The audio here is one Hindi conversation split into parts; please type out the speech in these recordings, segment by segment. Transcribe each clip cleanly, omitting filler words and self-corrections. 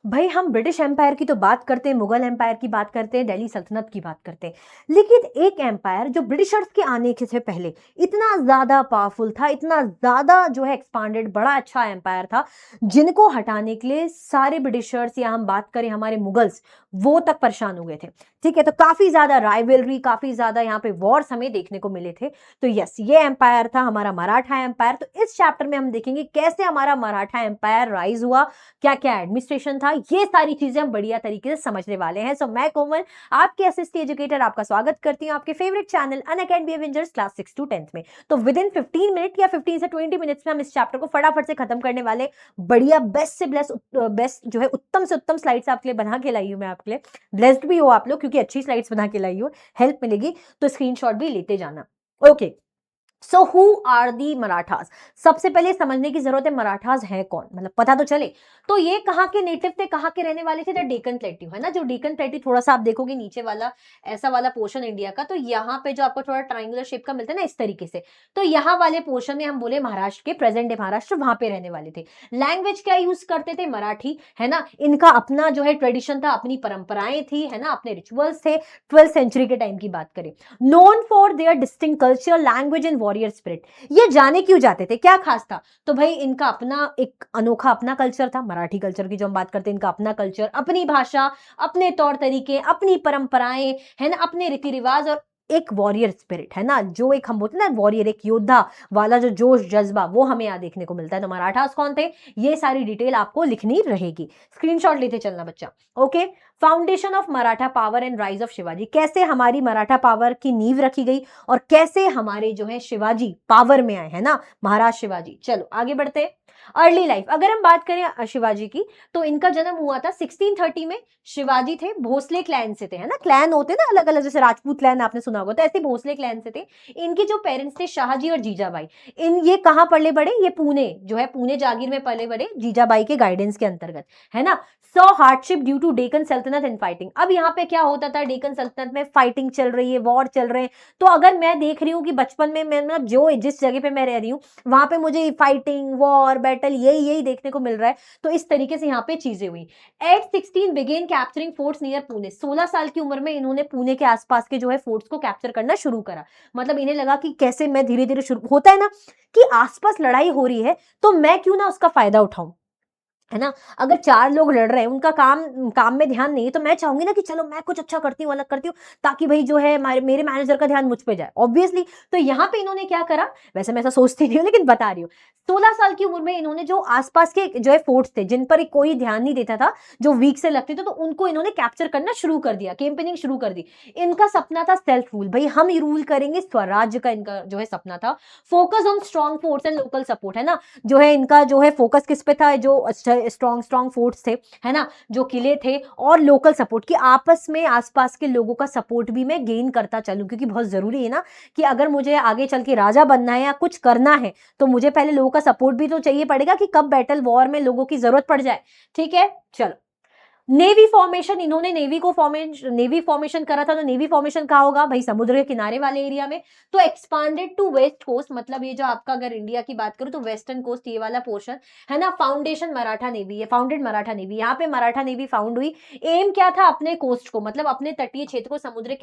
भाई हम ब्रिटिश एम्पायर की तो बात करते हैं, मुगल एम्पायर की बात करते हैं, दिल्ली सल्तनत की बात करते हैं, लेकिन एक एम्पायर जो ब्रिटिशर्स के आने के से पहले इतना ज्यादा पावरफुल था, इतना ज्यादा जो है एक्सपांडेड, बड़ा अच्छा एम्पायर था, जिनको हटाने के लिए सारे ब्रिटिशर्स या हम बात करें हमारे मुगल्स, वो तक परेशान हो गए थे। ठीक है, तो काफी ज्यादा राइवलरी, काफी ज्यादा यहाँ पे वॉर्स हमें देखने को मिले थे। तो यस, ये एम्पायर था हमारा मराठा एम्पायर। तो इस चैप्टर में हम देखेंगे कैसे हमारा मराठा एम्पायर राइज हुआ, क्या क्या एडमिनिस्ट्रेशन था, ये सारी चीजें हम बढ़िया तरीके से समझने वाले हैं। सो मैं कोमल, आपके एसएसटी एजुकेटर, आपका स्वागत करती हूँ आपके favourite channel Unacademy Avengers class 6 to 10th में। तो विद इन 15 मिनट या 15 से 20 मिनट्स में हम इस चैप्टर को फटाफट से खत्म करने वाले। बढ़िया बेस्ट से बेस्ट जो है उत्तम से उत्तम स्लाइड्स आपके लिए बना के लाई हूँ मैं आपके लिए। ब्लेस्ड भी हो आप लोग, क्योंकि अच्छी स्लाइड्स बना के लाई हो, हेल्प मिलेगी तो स्क्रीनशॉट भी लेते जाना। Okay, so who are the Marathas. सबसे पहले समझने की जरूरत है मराठास है कौन, मतलब पता तो चले। तो ये कहाँ के नेटिव थे, कहाँ के रहने वाले थे? द डेक्कन प्लेट्यू, है ना। जो डेक्कन प्लेट्यू थोड़ा सा आप देखोगे नीचे वाला ऐसा वाला पोर्शन इंडिया का, तो यहाँ पे जो आपको थोड़ा ट्राइंगुलर शेप का मिलता है ना इस तरीके से, तो यहाँ वाले पोर्शन में हम बोले महाराष्ट्र के, प्रेजेंट डे महाराष्ट्र, वहां पे रहने वाले थे। लैंग्वेज क्या यूज करते थे? मराठी, है ना। इनका अपना जो है ट्रेडिशन था, अपनी परंपराएं थी, है ना, अपने रिचुअल्स थे। 12th सेंचुरी के टाइम की बात करें। Known for their distinct culture, language and warrior spirit. ये जाने क्यों जाते थे, क्या खास था? तो भाई इनका अपना एक अनोखा अपना कल्चर था, मराठी कल्चर की जो हम बात करते हैं, इनका अपना कल्चर, अपनी भाषा, अपने तौर तरीके, अपनी परंपराएं, है ना, अपने रीति रिवाज, और एक वॉरियर स्पिरिट, है ना, जो एक हम बोलते हैं ना वॉरियर, एक योद्धा वाला जो जोश जज्बा, वो हमें यहाँ देखने को मिलता है। तो मराठास कौन थे, ये सारी डिटेल आपको लिखनी रहेगी, स्क्रीनशॉट लेते चलना बच्चा। Okay, foundation of Maratha power and rise of Shivaji. कैसे हमारी मराठा पावर की नींव रखी गई और कैसे हमारे जो है शिवाजी पावर में आए, है ना, महाराज शिवाजी। चलो आगे बढ़ते हैं। अर्ली लाइफ, अगर हम बात करें शिवाजी की, तो इनका जन्म हुआ था 1630 में। शिवाजी थे भोसले क्लैन से थे, है ना, क्लैन होते ना अलग अलग, जैसे राजपूत क्लैन आपने सुना होगा, तो ऐसे भोसले क्लैन से थे। इनके जो पेरेंट्स थे शाहजी और जीजाबाई, ये कहाँ पले बड़े? ये पुणे जो है, पुणे जागीर में पले बड़े, जीजाबाई के गाइडेंस के अंतर्गत, है ना। सो हार्डशिप ड्यू टू डेक्कन सल्तनत एंड फाइटिंग। अब यहाँ पे क्या होता था, डेक्कन सल्तनत में फाइटिंग चल रही है, वॉर चल रहे हैं। तो अगर मैं देख रही हूँ कि बचपन में मैं, मतलब जो जिस जगह पे मैं रह रही हूँ वहां पे मुझे फाइटिंग, वॉर, बैटल, यही यही देखने को मिल रहा है, तो इस तरीके से यहाँ पे चीजें हुई। At 16 begin capturing forts near Pune. 16 साल की उम्र में इन्होंने पुणे के आसपास के जो है फोर्ट्स को कैप्चर करना शुरू करा। मतलब इन्हें लगा कि कैसे मैं धीरे धीरे शुरू, होता है ना कि आसपास लड़ाई हो रही है तो मैं क्यों ना उसका फायदा उठाऊं, है ना। अगर 4 लोग लड़ रहे हैं, उनका काम में ध्यान नहीं है, तो मैं चाहूंगी ना कि चलो मैं कुछ अच्छा करती हूँ, अलग करती हूँ, ताकि भाई जो है मेरे मैनेजर का ध्यान मुझ पे जाए, ऑब्वियसली। तो यहाँ पे इन्होंने क्या करा, वैसे मैं ऐसा सोचती नहीं हूँ लेकिन बता रही हूँ, 16 साल की उम्र में इन्होंने जो आसपास के जो है फोर्ट्स थे, जिन पर कोई ध्यान नहीं देता था, जो वीक से लगते थे, तो उनको इन्होंने कैप्चर करना शुरू कर दिया, कैंपेनिंग शुरू कर दी। इनका सपना था सेल्फ रूल, भाई हम रूल करेंगे, स्वराज्य का इनका जो है सपना था। Focus on strong forts and local support, है ना। जो है इनका जो है फोकस किस पे था, जो स्ट्रॉन्ग स्ट्रॉन्ग फोर्ट्स थे, है ना, जो किले थे, और लोकल सपोर्ट, की आपस में आसपास के लोगों का सपोर्ट भी मैं गेन करता चलूं, क्योंकि बहुत जरूरी है ना कि अगर मुझे आगे चल के राजा बनना है या कुछ करना है, तो मुझे पहले लोगों का सपोर्ट भी तो चाहिए पड़ेगा, कि कब बैटल वॉर में लोगों की जरूरत पड़ जाए। ठीक है, चलो। नेवी फॉर्मेशन, इन्होंने नेवी फॉर्मेशन करा था। तो नेवी फॉर्मेशन कहाँ होगा भाई, समुद्र के किनारे वाले एरिया में। तो एक्सपांडेड टू वेस्ट कोस्ट, मतलब ये जो आपका अगर इंडिया की बात करूं तो वेस्टर्न कोस्ट, ये वाला पोर्शन, है ना। फाउंडेशन मराठा नेवी है, फाउंडेड मराठा नेवी, यहाँ पे मराठा नेवी फाउंड हुई। एम क्या था, अपने कोस्ट को, मतलब अपने तटीय क्षेत्र को, समुद्र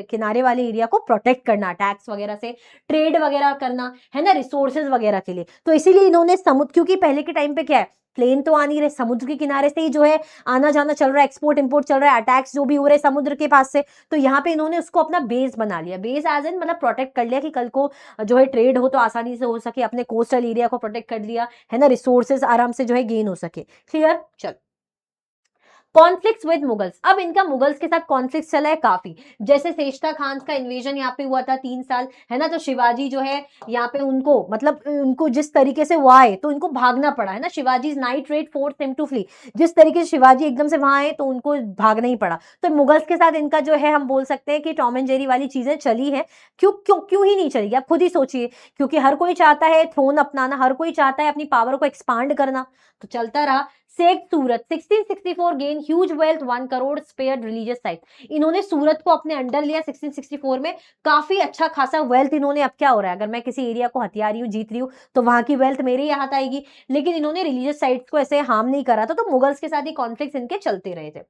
किनारे वाले एरिया को प्रोटेक्ट करना, अटैक्स वगैरह से, ट्रेड वगैरह करना, है ना, रिसोर्सेज वगैरह के लिए। तो इसीलिए इन्होंने समुद्र, क्योंकि पहले के टाइम पे क्या है, प्लेन तो आ नहीं रहे, समुद्र के किनारे से ही जो है आना जाना चल रहा है, एक्सपोर्ट इंपोर्ट चल रहा है, अटैक्स जो भी हो रहे हैं समुद्र के पास से। तो यहाँ पे इन्होंने उसको अपना बेस बना लिया, बेस एज इन मतलब प्रोटेक्ट कर लिया, कि कल को जो है ट्रेड हो तो आसानी से हो सके, अपने कोस्टल एरिया को प्रोटेक्ट कर लिया, है ना, रिसोर्सेज आराम से जो है गेन हो सके। क्लियर, चल। कॉन्फ्लिक्ट्स विद मुगल्स, अब इनका मुगल्स के साथ कॉन्फ्लिक्ट चला है काफी। जैसे शेषता खान का इन्वेजन यहाँ पे हुआ था 3 साल, है ना। तो शिवाजी जो है यहाँ पे उनको, मतलब उनको जिस तरीके से वो आए तो उनको भागना पड़ा, है ना। Shivaji night raid force him to flee, जिस तरीके से शिवाजी एकदम से वहां आए तो उनको भागना ही पड़ा। तो मुगल्स के साथ इनका जो है हम बोल सकते हैं कि टॉम एंड जेरी वाली चीजें चली है। क्यों क्यों क्यों ही नहीं चली, आप खुद ही सोचिए। क्योंकि हर कोई चाहता है थ्रोन अपनाना, हर कोई चाहता है अपनी पावर को एक्सपांड करना, तो चलता रहा। शेख सूरत 1664 gain huge wealth, 1 crore spared religious site. इन्होंने सूरत को अपने अंडर लिया 1664 में, काफी अच्छा खासा वेल्थ इन्होंने, अब क्या हो रहा है, अगर मैं किसी एरिया को हथिया रही हूँ, जीत रही हूँ, तो वहां की वेल्थ मेरे यहाँ आएगी, लेकिन इन्होंने रिलीजियस साइट्स को ऐसे हार्म नहीं करा था, तो मुगल्स के साथ ही कॉन्फ्लिक्ट इनके चलते रहे थे।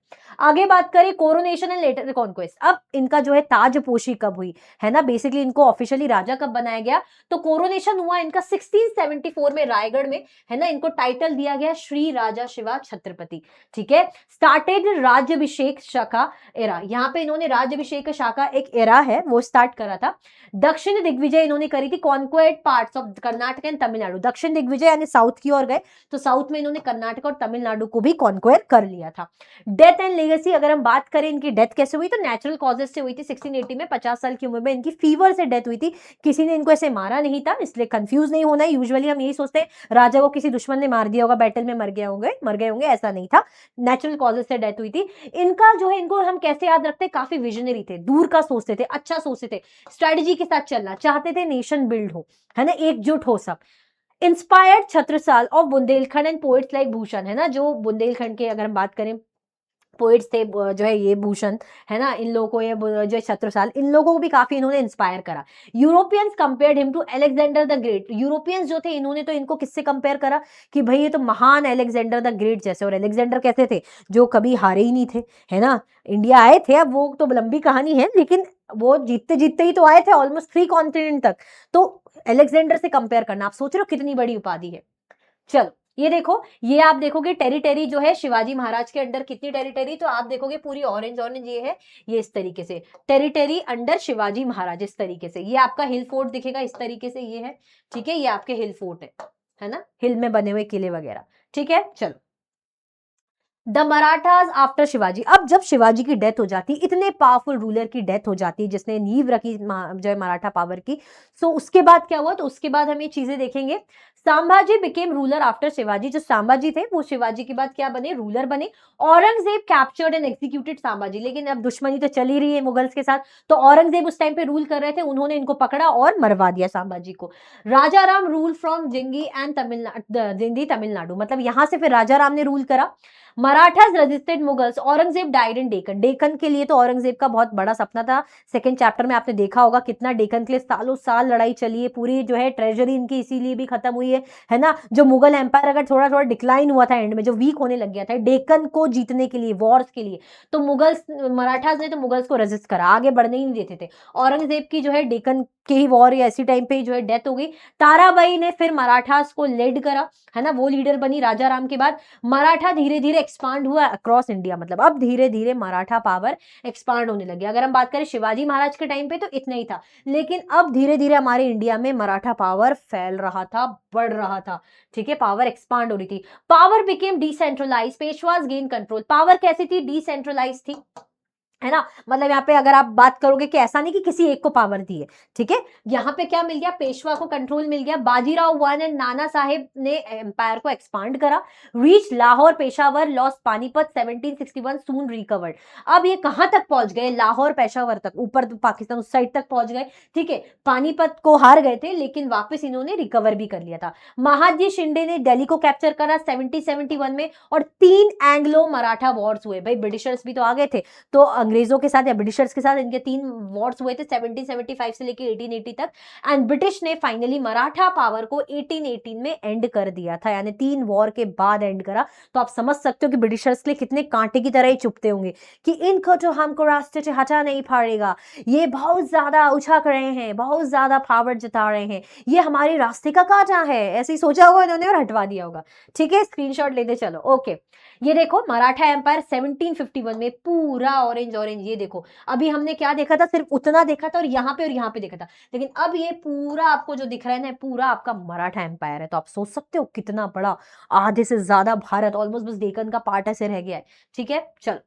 आगे बात करें कोरोनेशन एंड लेटर कॉन्क्वेस्ट, अब इनका जो है ताजपोशी कब हुई है ना, बेसिकली इनको ऑफिशियली राजा कब बनाया गया, तो कोरोनेशन हुआ इनका 1674 में रायगढ़ में, है ना, इनको टाइटल दिया गया श्री राजा शिवा छत्रपति, ठीक है। स्टार्टेड राज्यभिषेक शाखा एरा, यहाँ पे इन्होंने राज्यभिषेक शाखा एक एरा है वो स्टार्ट करा था। दक्षिण दिग्विजय इन्होंने करी थी, conquest parts of Karnataka and Tamil Nadu, दक्षिण दिग्विजय यानी साउथ की ओर गए, तो साउथ में इन्होंने कर्नाटक और तमिलनाडु को भी कॉन्क्वेर कर लिया था। डेथ एंड लेगेसी, अगर हम बात करें इनकी डेथ कैसे हुई, तो नेचुरल कॉजेज से हुई थी 1680 में, 50 साल की उम्र में इनकी फीवर से डेथ हुई थी, किसी ने इनको ऐसे मारा नहीं था, इसलिए कंफ्यूज नहीं होना है। यूजुअली हम यही सोचते हैं राजा को किसी दुश्मन ने मार दिया होगा, बैटल में मर गए होंगे, ऐसा नहीं था, नेचुरल कॉजेज से डेथ हुई थी। इनका जो है, इनको हम कैसे याद रखते हैं, काफी विजनरी थे, दूर का सोचते थे, अच्छा सोचते थे, स्ट्रेटेजी के साथ चलना चाहते थे, नेशन बिल्ड हो, है ना, एकजुट हो सब। Inspired Chhatrasal of Bundelkhand and poets like Bhushan, है ना, जो बुंदेलखंड के अगर हम बात करें पोइट्स थे, जो है ये भूषण, है ना, इन लोगों को, ये जो छत्रसाल, इन लोगों को भी काफी इन्होंने इंस्पायर करा। Europeans compared him to Alexander the Great, Europeans जो थे इन्होंने तो इनको किससे कंपेयर करा कि भाई ये तो महान अलेक्जेंडर द ग्रेट जैसे, और अलेक्जेंडर कैसे थे, जो कभी हारे ही नहीं थे, है ना, इंडिया आए थे, अब वो तो लंबी कहानी है, लेकिन वो जीतते जीतते ही तो आए थे, ऑलमोस्ट 3 कॉन्टिनेंट तक, तो अलेक्जेंडर से कंपेयर करना, आप सोच रहे हो कितनी बड़ी उपाधि है। चलो ये देखो, ये आप देखोगे टेरिटरी जो है शिवाजी महाराज के अंडर कितनी टेरिटरी, तो आप देखोगे पूरी ऑरेंज ऑरेंज ये है, ये इस तरीके से टेरिटरी अंडर शिवाजी महाराज, इस तरीके से, ये आपका हिल फोर्ट दिखेगा इस तरीके से, ये है, ठीक है, ये आपके हिल फोर्ट है ना, हिल में बने हुए किले वगैरह, ठीक है। चलो, द मराठाज आफ्टर शिवाजी, अब जब शिवाजी की डेथ हो जाती, इतने पावरफुल रूलर की डेथ हो जाती जिसने नींव रखी जो है मराठा पावर की, सो उसके बाद क्या हुआ, तो उसके बाद हम ये चीजें देखेंगे। Sambhaji became ruler after Shivaji, जो संभाजी थे वो शिवाजी के बाद क्या बने, रूलर बने। Aurangzeb captured and executed Sambhaji, लेकिन अब दुश्मनी तो चली रही है मुगल्स के साथ, तो औरंगजेब उस टाइम पे रूल कर रहे थे, उन्होंने इनको पकड़ा और मरवा दिया संभाजी को। Raja Ram rule from Gingee and Tamil Nadu, मतलब यहां से फिर राजा राम ने रूल करा। Marathas resisted Mughals, Aurangzeb died in Deccan, Deccan के लिए तो औरंगजेब का बहुत बड़ा सपना था, सेकंड चैप्टर में आपने देखा होगा कितना डेक्कन के लिए सालों साल लड़ाई चली है, पूरी जो है ट्रेजरी इनकी इसीलिए भी खत्म हुई है ना, जो मुगल एम्पायर अगर थोड़ा थोड़ा डिक्लाइन हुआ था एंड में, जो वीक होने लग गया था डेक्कन को जीतने के लिए, वॉर्स के लिए, तो मुगल्स, मराठास ने तो मुगल्स को रेजिस्ट करा, आगे बढ़ने ही नहीं देते थे। औरंगजेब की जो है डेक्कन के ही वॉर या ऐसी टाइम पे जो है डेथ हो गई। ताराबाई ने फिर मराठास को लीड करा, है ना, वो लीडर बनी राजा राम के बाद। मराठा धीरे धीरे एक्सपांड हुआ अक्रॉस इंडिया, मतलब अब धीरे धीरे मराठा पावर एक्सपांड होने लगी। अगर हम बात करें शिवाजी महाराज के टाइम पे तो इतना ही था, लेकिन अब धीरे धीरे हमारे इंडिया में मराठा पावर फैल रहा था, बढ़ रहा था, ठीक है, पावर एक्सपांड हो रही थी। Power became decentralise, पेशवाज gain control, power कैसी थी, डिसेंट्रलाइज थी, है ना, मतलब यहाँ पे अगर आप बात करोगे कि ऐसा नहीं कि किसी एक को पावर दी है, ठीक है, यहाँ पे क्या मिल गया, पेशवा को कंट्रोल मिल गया। बाजीराव वन एंड नाना साहेब ने एम्पायर को एक्सपांड करा। रीच लाहौर पेशावर, लॉस्ट पानीपत 1761 सून रिकवर्ड, अब ये कहां तक पहुंच गए, लाहौर पेशावर तक, ऊपर पाकिस्तान उस साइड तक पहुंच गए, ठीक है, पानीपत को हार गए थे लेकिन वापस इन्होंने रिकवर भी कर लिया था। महाजी शिंदे ने दिल्ली को कैप्चर करा 1771 में, और 3 एंग्लो मराठा वॉर्स हुए, भाई ब्रिटिशर्स भी तो आ गए थे, तो अंग्रेजों के साथ या ब्रिटिशर्स के साथ इनके 3 वॉर्स हुए थे 1775 से लेकर 1880 तक, एंड ब्रिटिश ने फाइनली मराठा पावर को 1818 में एंड कर दिया था, यानी 3 वॉर के बाद एंड करा। तो आप समझ सकते हो कि ब्रिटिशर्स के लिए कितने कांटे की तरह ही चुपते होंगे कि इनको तो हमको रास्ते से हटा नहीं पाएगा, ये बहुत ज्यादा उछाक रहे हैं, बहुत ज्यादा पावर जता रहे हैं, ये हमारे रास्ते का कांटा है, ऐसे ही सोचा होगा इन्होंने और हटवा दिया होगा, ठीक है, स्क्रीनशॉट लेते चलो। ओके, ये देखो मराठा एम्पायर 1751 में पूरा ऑरेंज ऑरेंज, ये देखो अभी हमने क्या देखा था, सिर्फ उतना देखा था और यहाँ पे देखा था, लेकिन अब ये पूरा आपको जो दिख रहा है ना, पूरा आपका मराठा एम्पायर है। तो आप सोच सकते हो कितना बड़ा, आधे से ज्यादा भारत, ऑलमोस्ट बस डेक्कन का पार्ट ऐसे रह गया है, ठीक है। चलो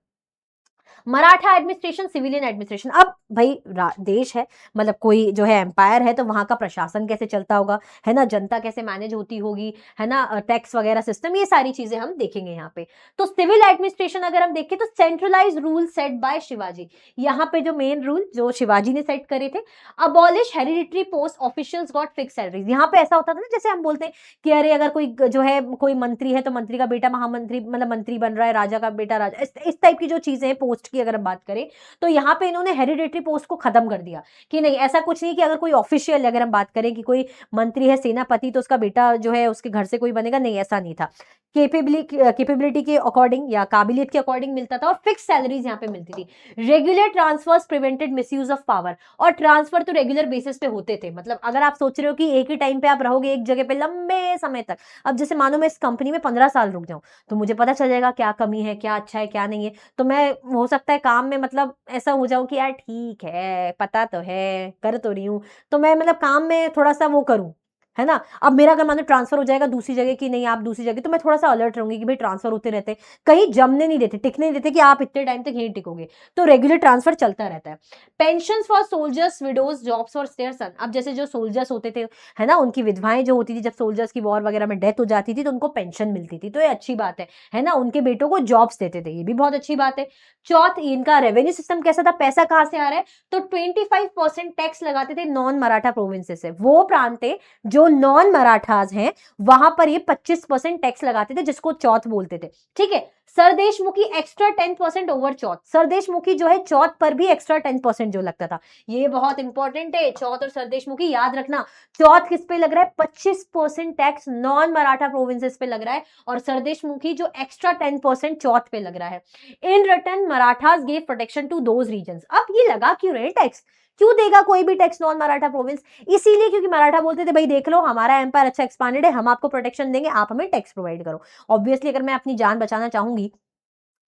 मराठा एडमिनिस्ट्रेशन, सिविलियन एडमिनिस्ट्रेशन। अब भाई देश है, मतलब कोई जो है एम्पायर है, तो वहां का प्रशासन कैसे चलता होगा, है ना, जनता कैसे मैनेज होती होगी, है ना, टैक्स वगैरह सिस्टम, ये सारी चीजें हम देखेंगे यहाँ पे। तो सिविल एडमिनिस्ट्रेशन अगर हम देखें तो centralise rule set by Shivaji. यहाँ पे जो मेन रूल जो शिवाजी ने सेट करे थे, abolish hereditary post, officials got fix salaries. यहाँ पे ऐसा होता था ना, जैसे हम बोलते हैं कि अरे अगर कोई जो है कोई मंत्री है तो मंत्री का बेटा महामंत्री, मतलब मंत्री बन रहा है, राजा का बेटा राजा, इस टाइप की जो चीजें हैं पोस्ट की अगर हम बात करें, तो यहाँ पे इन्होंने हेरिडेटरी पोस्ट को खत्म कर दिया कि नहीं, ऐसा कुछ नहीं कि अगर कोई ऑफिशियल, अगर हम बात करें कि कोई मंत्री है सेनापति तो उसका बेटा जो है उसके घर से कोई बनेगा, नहीं, ऐसा नहीं था। कैपेबिलिटी के अकॉर्डिंग या काबिलियत के अकॉर्डिंग मिलता था, और फिक्स सैलरीज यहाँ पे मिलती थी। Regular transfers prevented misuse of power, और ट्रांसफर तो रेगुलर बेसिस पे होते थे। मतलब अगर आप सोच रहे हो कि एक ही टाइम पे आप रहोगे एक जगह पे लंबे समय तक, अब जैसे मानो मैं इस कंपनी में 15 साल रुक जाऊं, तो मुझे पता चल जाएगा क्या कमी है, क्या अच्छा है, क्या नहीं है, तो मैं हो सकता है काम में मतलब ऐसा हो जाऊं कि यार ठीक है, पता तो है, कर तो रही हूं, तो मैं मतलब काम में थोड़ा सा वो करूं, है ना। अब मेरा अगर मानो ट्रांसफर हो जाएगा दूसरी जगह की, नहीं आप दूसरी जगह, तो मैं थोड़ा सा अलर्ट रहूंगी कि भाई ट्रांसफर होते रहते हैं, कहीं जमने नहीं देते, टिकने नहीं देते कि आप इतने टाइम तक यहीं टिकोगे, तो रेगुलर ट्रांसफर चलता रहता है। Pension for soldiers, widows, jobs for their son. अब जैसे जो सोल्जर्स होते थे, है ना, उनकी विधवाएं जो होती थी, जब सोल्जर्स की वॉर वगैरह में डेथ हो जाती थी तो उनको पेंशन मिलती थी, तो ये अच्छी बात है ना। उनके बेटों को जॉब्स देते थे, ये भी बहुत अच्छी बात है। चौथ, इनका रेवेन्यू सिस्टम कैसा था, पैसा कहां से आ रहा है, तो 25% टैक्स लगाते थे नॉन मराठा प्रोविंसेस से। वो प्रांत थे जो नॉन मराठाज हैं, वहां पर ये 25% टैक्स लगाते थे, जिसको चौथ बोलते थे, ठीक है। सरदेशमुखी एक्स्ट्रा 10% ओवर चौथ। सरदेशमुखी जो है चौथ पर भी एक्स्ट्रा 10% जो लगता था, ये बहुत इंपॉर्टेंट है। चौथ और सरदेशमुखी याद रखना। चौथ किस पे लग रहा है, 25% टैक्स नॉन मराठा प्रोविंसेस पे लग रहा है, और सरदेशमुखी जो एक्स्ट्रा 10% चौथ पे लग रहा है। In return Marathas gave protection to those regions. अब ये लगा क्यों रहे टैक्स, क्यों देगा कोई भी टैक्स नॉन मराठा प्रोविंस, इसीलिए क्योंकि मराठा बोलते थे भाई देख लो हमारा एम्पायर अच्छा एक्सपांडेड है, हम आपको प्रोटेक्शन देंगे, आप हमें टैक्स प्रोवाइड करो। ऑब्वियसली अगर मैं अपनी जान बचाना चाहूंगी,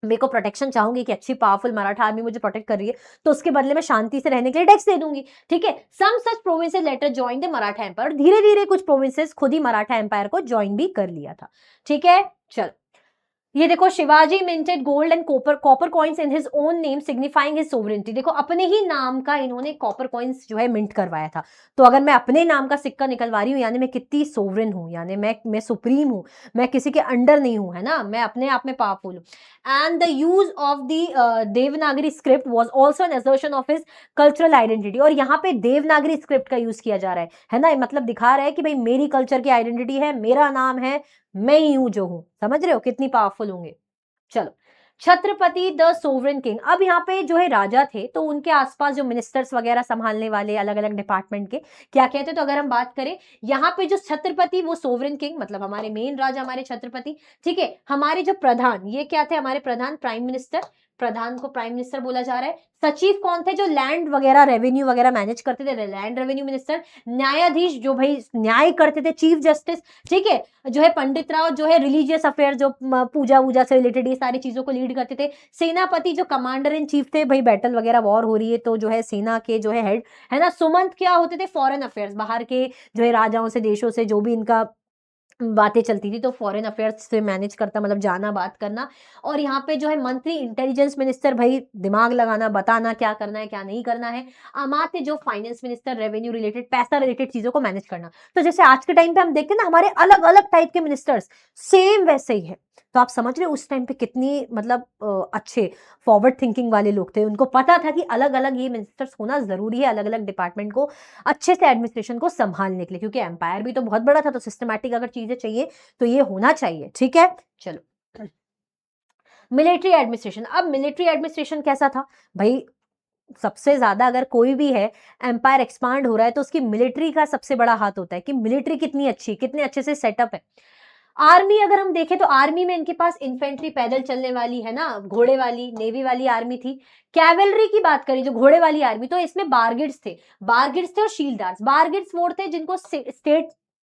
मेरे को प्रोटेक्शन चाहूंगी कि अच्छी पावरफुल मराठा आर्मी मुझे प्रोटेक्ट कर रही है, तो उसके बदले में शांति से रहने के लिए टैक्स दे दूंगी, ठीक है। Some such provinces later join the Maratha empire. धीरे धीरे कुछ प्रोविंसेस खुद ही मराठा एम्पायर को ज्वाइन भी कर लिया था, ठीक है। चलो ये देखो, Shivaji minted gold and copper coins in his own name signifying his sovereignty. देखो अपने ही नाम का इन्होंने कॉपर कॉइन्स जो है मिंट करवाया था। तो अगर मैं अपने नाम का सिक्का निकलवा रही हूँ, यानी मैं कितनी सोवरेन हूँ, यानी मैं सुप्रीम हूँ, मैं किसी के अंडर नहीं हूँ, है ना, मैं अपने आप में पावरफुल हूँ। And the use of the Devanagari script was also an assertion of his cultural identity. और यहाँ पे देवनागरी स्क्रिप्ट का यूज किया जा रहा है ना, मतलब दिखा रहा है कि भाई मेरी कल्चर की आइडेंटिटी है, मेरा नाम है, मैं ही हूं जो हूं। समझ रहे हो कितनी पावरफुल होंगे। चलो, छत्रपति द सोवरेन किंग। अब यहाँ पे जो है राजा थे, तो उनके आसपास जो मिनिस्टर्स वगैरह संभालने वाले अलग अलग डिपार्टमेंट के क्या कहते हैं, तो अगर हम बात करें यहाँ पे जो छत्रपति वो सोवरेन किंग, मतलब हमारे मेन राजा हमारे छत्रपति, ठीक है। हमारे जो प्रधान ये क्या थे, हमारे प्रधान प्राइम मिनिस्टर, प्रधान को प्राइम मिनिस्टर बोला जा रहा है। सचिव कौन थे, जो लैंड वगैरह रेवेन्यू वगैरह मैनेज करते थे, लैंड रेवेन्यू मिनिस्टर। न्यायाधीश जो भाई न्याय करते थे, चीफ जस्टिस, ठीक है। जो है पंडित राव जो है रिलीजियस अफेयर, जो पूजा वूजा से रिलेटेड ये सारी चीजों को लीड करते थे। सेनापति जो कमांडर इन चीफ थे, भाई बैटल वगैरह वॉर हो रही है तो जो है सेना के जो है हेड, है ना। सुमंत क्या होते थे, फॉरेन अफेयर्स, बाहर के जो है राजाओं से, देशों से जो भी इनका बातें चलती थी, तो फॉरेन अफेयर्स से मैनेज करता, मतलब जाना बात करना। और यहाँ पे जो है मंत्री इंटेलिजेंस मिनिस्टर, भाई दिमाग लगाना, बताना क्या करना है क्या नहीं करना है। अमात्य जो फाइनेंस मिनिस्टर, रेवेन्यू रिलेटेड, पैसा रिलेटेड चीजों को मैनेज करना। तो जैसे आज के टाइम पे हम देखते हैं ना हमारे अलग अलग टाइप के मिनिस्टर्स, सेम वैसे ही है। तो आप समझ रहे हो उस टाइम पे कितनी मतलब अच्छे फॉरवर्ड थिंकिंग वाले लोग थे, उनको पता था कि अलग अलग ये मिनिस्टर्स होना जरूरी है, अलग अलग डिपार्टमेंट को अच्छे से एडमिनिस्ट्रेशन को संभालने के लिए, क्योंकि एम्पायर भी तो बहुत बड़ा था, तो सिस्टमैटिक अगर चीजें चाहिए तो ये होना चाहिए, ठीक है। चलो, मिलिट्री एडमिनिस्ट्रेशन। अब मिलिट्री एडमिनिस्ट्रेशन कैसा था भाई, सबसे ज्यादा अगर कोई भी है एम्पायर एक्सपांड हो रहा है तो उसकी मिलिट्री का सबसे बड़ा हाथ होता है कि मिलिट्री कितनी अच्छी, कितने अच्छे से सेटअप है। आर्मी अगर हम देखें तो आर्मी में इनके पास इन्फेंट्री, पैदल चलने वाली, है ना, घोड़े वाली, नेवी वाली आर्मी थी। कैवलरी की बात करें जो घोड़े वाली आर्मी, तो इसमें बारगिड्स थे, और शील्डार्स। बारगिड्स वो थे जिनको स्टेट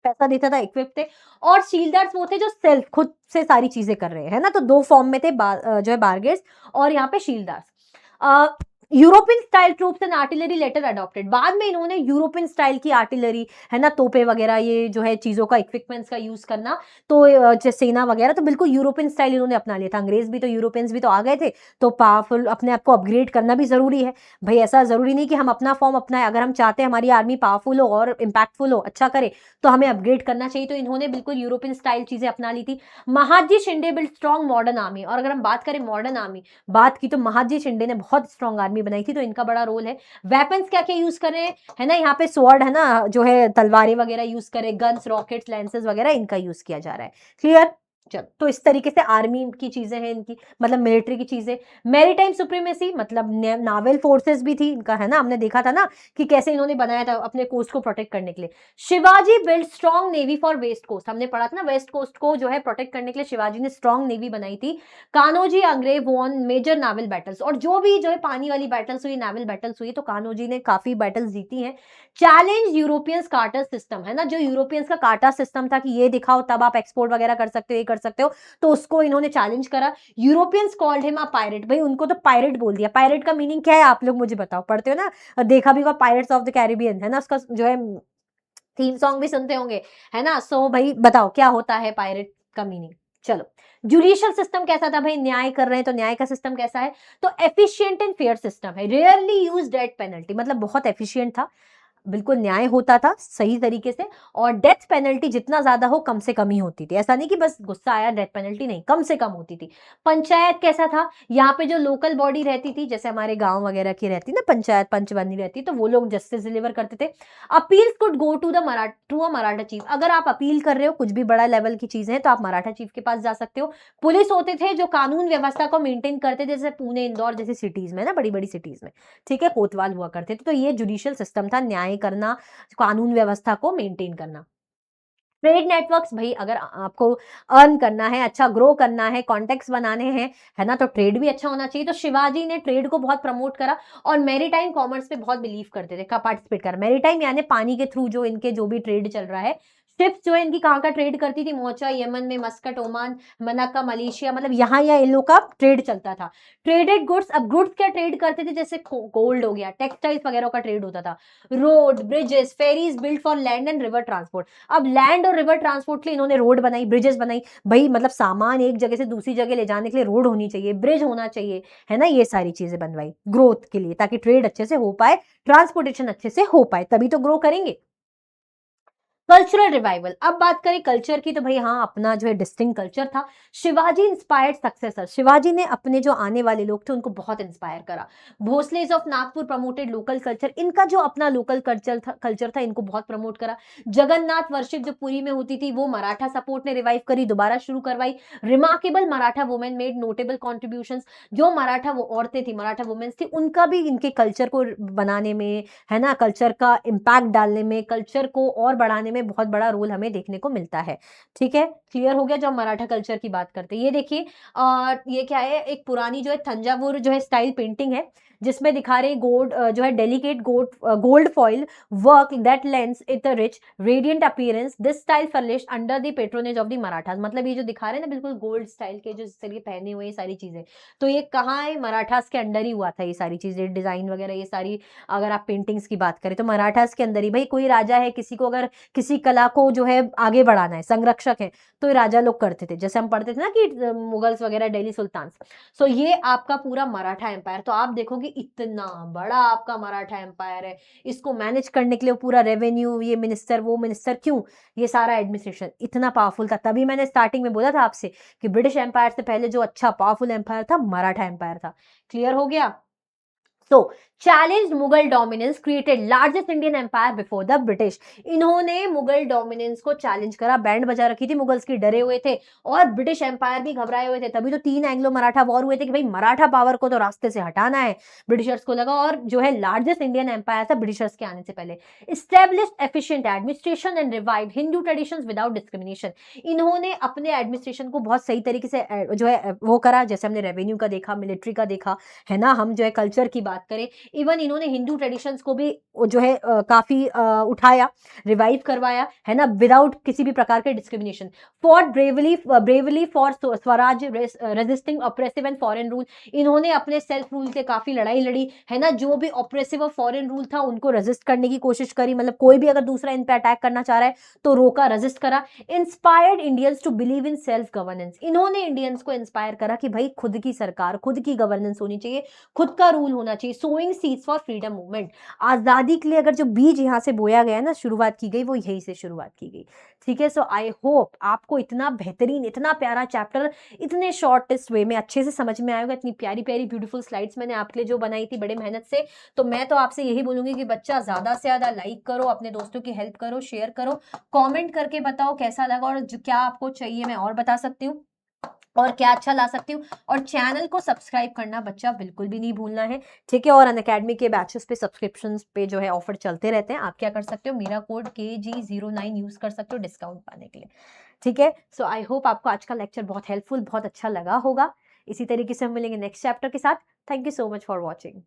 पैसा देता था, इक्विप थे, और शील्डार्स वो थे जो सेल्फ खुद से सारी चीजें कर रहे हैं, है ना। तो दो फॉर्म में थे जो है बारगिड्स और यहाँ पे शील्डार्स। European style troops and artillery later adopted, बाद में इन्होंने यूरोपियन स्टाइल की आर्टिलरी, है ना, तोपे वगैरह, ये जो है चीजों का, इक्विपमेंट्स का यूज करना, तो सेना वगैरह तो बिल्कुल यूरोपियन स्टाइल इन्होंने अपना लिया था। अंग्रेज भी तो, यूरोपियंस भी तो आ गए थे, तो पावरफुल अपने आप को अपग्रेड करना भी जरूरी है भाई। ऐसा जरूरी नहीं कि हम अपना फॉर्म अपनाए, अगर हम चाहते हैं हमारी आर्मी पावरफुल हो और इम्पैक्टफुल हो, अच्छा करे, तो हमें अपग्रेड करना चाहिए। तो इन्होंने बिल्कुल यूरोपियन स्टाइल चीजें अपना ली थी। Mahadji Shinde build strong modern army, और अगर हम बात करें मॉडर्न आर्मी बात की, तो महाजी शिंदे ने बहुत स्ट्रॉन्ग आर्मी बनाई थी, तो इनका बड़ा रोल है। वेपन्स क्या क्या यूज कर रहे हैं, है ना, यहाँ पे स्वॉर्ड, है ना, जो है तलवारें वगैरह यूज करे, गन्स, रॉकेट्स, लैंसेस वगैरह इनका यूज किया जा रहा है। क्लियर? चलो, तो इस तरीके से आर्मी की चीजें हैं इनकी, मतलब मिलिट्री की चीजें। मैरीटाइम सुप्रीमेसी, मतलब नावल फोर्सेस भी थी इनका, है ना, हमने देखा था ना कि कैसे इन्होंने बनाया था अपने कोस्ट को प्रोटेक्ट करने के लिए। Shivaji build strong navy for west coast, हमने पढ़ा था ना, वेस्ट कोस्ट को जो है प्रोटेक्ट करने के लिए शिवाजी ने स्ट्रॉन्ग नेवी बनाई थी। कान्होजी अंग्रेज वॉन मेजर नावल बैटल्स, और जो भी जो है पानी वाली बैटल्स हुई, नावल बैटल्स हुई, तो कान्होजी ने काफी बैटल्स जीती हैं। चैलेंज यूरोपियंस कार्टर सिस्टम, है ना, जो यूरोपियंस का कार्टा सिस्टम था कि ये दिखाओ तब आप एक्सपोर्ट वगैरह कर सकते हो, ये कर सकते हो, तो उसको इन्होंने चैलेंज करा। Europeans called him a pirate, भाई उनको तो पायरेट बोल दिया। पायरेट का मीनिंग क्या है आप लोग मुझे बताओ, पढ़ते हो ना, देखा भी होगा पायरेट्स ऑफ द कैरिबियन, है ना, उसका जो है थीम सॉन्ग भी सुनते होंगे, है ना। सो भाई बताओ क्या होता है पायरेट का मीनिंग। चलो, जुडिशियल सिस्टम कैसा था भाई, न्याय कर रहे हैं तो न्याय का सिस्टम कैसा है, तो एफिशिएंट एंड फेयर सिस्टम है। रेयरली यूज डेथ पेनल्टी, मतलब बहुत एफिशिएंट था, बिल्कुल न्याय होता था सही तरीके से, और डेथ पेनल्टी जितना ज्यादा हो कम से कम ही होती थी। ऐसा नहीं कि बस गुस्सा आया डेथ पेनल्टी, नहीं, कम से कम होती थी। पंचायत कैसा था, यहाँ पे जो लोकल बॉडी रहती थी, जैसे हमारे गांव वगैरह की रहती ना पंचायत, पंच बनी रहती, तो वो लोग जस्टिस डिलीवर करते थे। Appeals could go to a Maratha chief, अगर आप अपील कर रहे हो कुछ भी बड़ा लेवल की चीज है तो आप मराठा चीफ के पास जा सकते हो। पुलिस होते थे जो कानून व्यवस्था को मेंटेन करते थे, जैसे पुणे, इंदौर जैसी सिटीज में ना, बड़ी बड़ी सिटीज में, ठीक है, कोतवाल हुआ करते थे। तो ये जुडिशियल सिस्टम था, न्याय करना, कानून व्यवस्था को मेंटेन करना। ट्रेड नेटवर्क्स, भाई अगर आपको अर्न करना है, अच्छा ग्रो करना है, कॉन्टेक्ट्स बनाने हैं, है ना, तो ट्रेड भी अच्छा होना चाहिए। तो शिवाजी ने ट्रेड को बहुत प्रमोट करा, और मैरीटाइम कॉमर्स पे बहुत बिलीव करते थे, का पार्टिसिपेट करा। मैरीटाइम यानी पानी के थ्रू जो इनके जो भी ट्रेड चल रहा है, शिप्स जो है इनकी कहाँ का ट्रेड करती थी, मोचा, यमन में, मस्कट, ओमान, मनाका, मलेशिया, मतलब यहाँ या इन लोग का ट्रेड चलता था। ट्रेडेड गुड्स, अब गुड्स क्या ट्रेड करते थे, जैसे गोल्ड हो गया, टेक्सटाइल्स वगैरह का ट्रेड होता था। Road, bridges, ferries build for land and river transport, अब लैंड और रिवर ट्रांसपोर्ट के लिए इन्होंने रोड बनाई, ब्रिजेस बनाई, भाई मतलब सामान एक जगह से दूसरी जगह ले जाने के लिए रोड होनी चाहिए, ब्रिज होना चाहिए, है ना, ये सारी चीजें बनवाई ग्रोथ के लिए, ताकि ट्रेड अच्छे से हो पाए, ट्रांसपोर्टेशन अच्छे से हो पाए, तभी तो ग्रो करेंगे। कल्चरल रिवाइवल, अब बात करें कल्चर की, तो भाई हाँ, अपना जो है डिस्टिंक्ट कल्चर था। शिवाजी इंस्पायर्ड सक्सेसर, शिवाजी ने अपने जो आने वाले लोग थे उनको बहुत इंस्पायर करा। Bhosles of Nagpur promoted local culture, इनका जो अपना लोकल कल्चर था इनको बहुत प्रमोट करा। जगन्नाथ वर्शिप जो पुरी में होती थी वो मराठा सपोर्ट ने रिवाइव करी, दोबारा शुरू करवाई। Remarkable Maratha women made notable contributions, जो मराठा वो औरतें थी, मराठा वुमेन्स थी, उनका भी इनके कल्चर को बनाने में, है ना, कल्चर का इम्पैक्ट डालने में, कल्चर को और बढ़ाने में बहुत बड़ा रोल हमें देखने को मिलता है। ठीक है, क्लियर हो गया। जब मराठा कल्चर की बात करते हैं, ये देखिए, ये क्या है, एक पुरानी जो है तंजावुर जो है स्टाइल पेंटिंग है, जिसमें दिखा रहे गोल्ड जो है delicate gold foil work that lens it a rich radiant appearance, this style furnished under the patronage of the Marathas, मतलब ये जो दिखा रहे हैं ना बिल्कुल गोल्ड स्टाइल के जो इस तरीके पहने हुए ये सारी चीजें, तो ये कहाँ है, मराठास के अंडर ही हुआ था ये सारी चीजें, डिजाइन वगैरह ये सारी। अगर आप पेंटिंग्स की बात करें तो मराठास के अंदर ही, भाई कोई राजा है, किसी को अगर किसी कला को जो है आगे बढ़ाना है, संरक्षक है, तो ये राजा लोग करते थे, जैसे हम पढ़ते थे ना कि मुगल्स वगैरह, दिल्ली सुल्तान। सो ये आपका पूरा मराठा एम्पायर, तो आप देखोगे इतना बड़ा आपका मराठा एम्पायर है, इसको मैनेज करने के लिए पूरा रेवेन्यू, ये मिनिस्टर वो मिनिस्टर, क्यों, ये सारा एडमिनिस्ट्रेशन इतना पावरफुल था। तभी मैंने स्टार्टिंग में बोला था आपसे कि ब्रिटिश एम्पायर से पहले जो अच्छा पावरफुल एम्पायर था मराठा एम्पायर था। क्लियर हो गया। So, challenged Mughal dominance, created largest Indian empire before the British, इन्होंने मुगल डोमिनेंस को चैलेंज करा, बैंड बजा रखी थी मुगल्स की, डरे हुए थे, और ब्रिटिश एम्पायर भी घबराए हुए थे, तभी तो 3 एंग्लो मराठा वॉर हुए थे कि भाई मराठा पावर को तो रास्ते से हटाना है, ब्रिटिशर्स को लगा, और जो है लार्जेस्ट इंडियन एम्पायर था ब्रिटिशर्स के आने से पहले। Established efficient administration and revive Hindu traditions without discrimination, इन्होंने अपने एडमिनिस्ट्रेशन को बहुत सही तरीके से जो है वो करा, जैसे हमने रेवेन्यू का देखा, मिलिट्री का देखा, है ना, हम जो है कल्चर की बात बात करें, इवन इन्होंने हिंदू ट्रेडिशंस को भी जो है काफी उठाया, रिवाइव करवाया, है ना, विदाउट किसी भी प्रकार के discrimination. For bravely for Swaraj, resisting oppressive and foreign rule, इन्होंने अपने सेल्फ रूल के काफी लड़ाई लड़ी, है ना, जो भी ऑपरेसिव और फॉरेन रूल था उनको रेजिस्ट करने की कोशिश करी, मतलब कोई भी अगर दूसरा इन पे अटैक करना चाह रहा है तो रोका, रेजिस्ट करा। Inspired Indians to believe in self governance, इन्होंने इंडियंस को इंस्पायर करा कि भाई खुद की सरकार, खुद की गवर्नेंस होनी चाहिए, खुद का रूल होना चाहिए। Sowing seeds for freedom movement, आजादी के लिए अगर जो बीज यहाँ से बोया गया ना, शुरुआत की गई, वो यही से शुरुआत की गई। ठीक है, सो आई होप आपको इतना बेहतरीन, इतना प्यारा चैप्टर इतने शॉर्टेस्ट वे में अच्छे से समझ में आएगा। इतनी प्यारी प्यारी ब्यूटीफुल स्लाइड्स मैंने आपके लिए जो बनाई थी बड़े मेहनत से। तो मैं तो आपसे यही बोलूंगी कि बच्चा ज्यादा से ज्यादा लाइक करो, अपने दोस्तों की हेल्प करो, शेयर करो, कमेंट करके बताओ कैसा लगा और क्या आपको चाहिए मैं और बता सकती हूँ और क्या अच्छा ला सकती हूँ। और चैनल को सब्सक्राइब करना बच्चा बिल्कुल भी नहीं भूलना है, ठीक है। और अनअकैडमी के बैचेस पे सब्सक्रिप्शन पे जो है ऑफर चलते रहते हैं। आप क्या कर सकते हो, मेरा कोड KG09 यूज कर सकते हो डिस्काउंट पाने के लिए, ठीक है। सो आई होप आपको आज का लेक्चर बहुत हेल्पफुल, बहुत अच्छा लगा होगा। इसी तरीके से हम मिलेंगे नेक्स्ट चैप्टर के साथ। Thank you so much for watching.